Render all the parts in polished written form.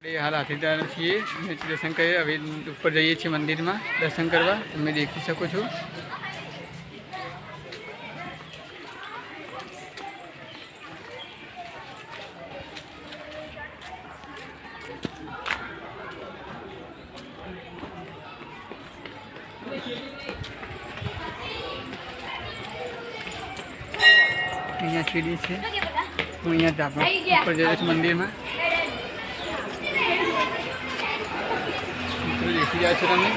हाल हाथीदार छे दर्शन कर हवे ऊपर जाइए छे मंदिर में दर्शन करवा તમે देखी सको છો। अहींया सीढ़ी है हूँ अहींया ऊपर जाइए छे मंदिर में देखी जाए तमे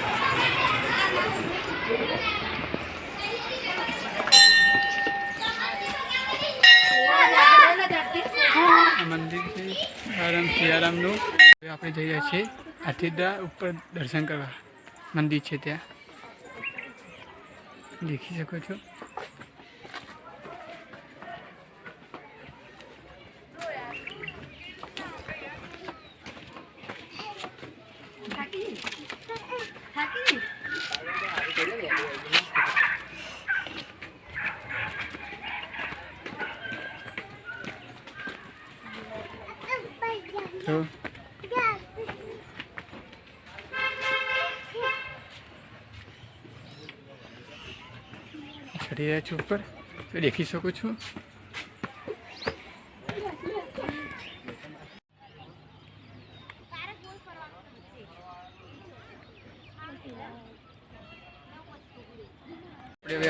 मंदिर से आराम सियाराम नु आप जाइए छे हाथीदा ऊपर दर्शन करवा मंदिर है त्या देखी सको छो। तो चढ़ी रहा छे ऊपर तो देखी सको छो।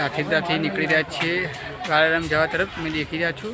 हाथीदा थी निकली रहा छे कालाराम जवा तरफ मैं देखी रहा छू।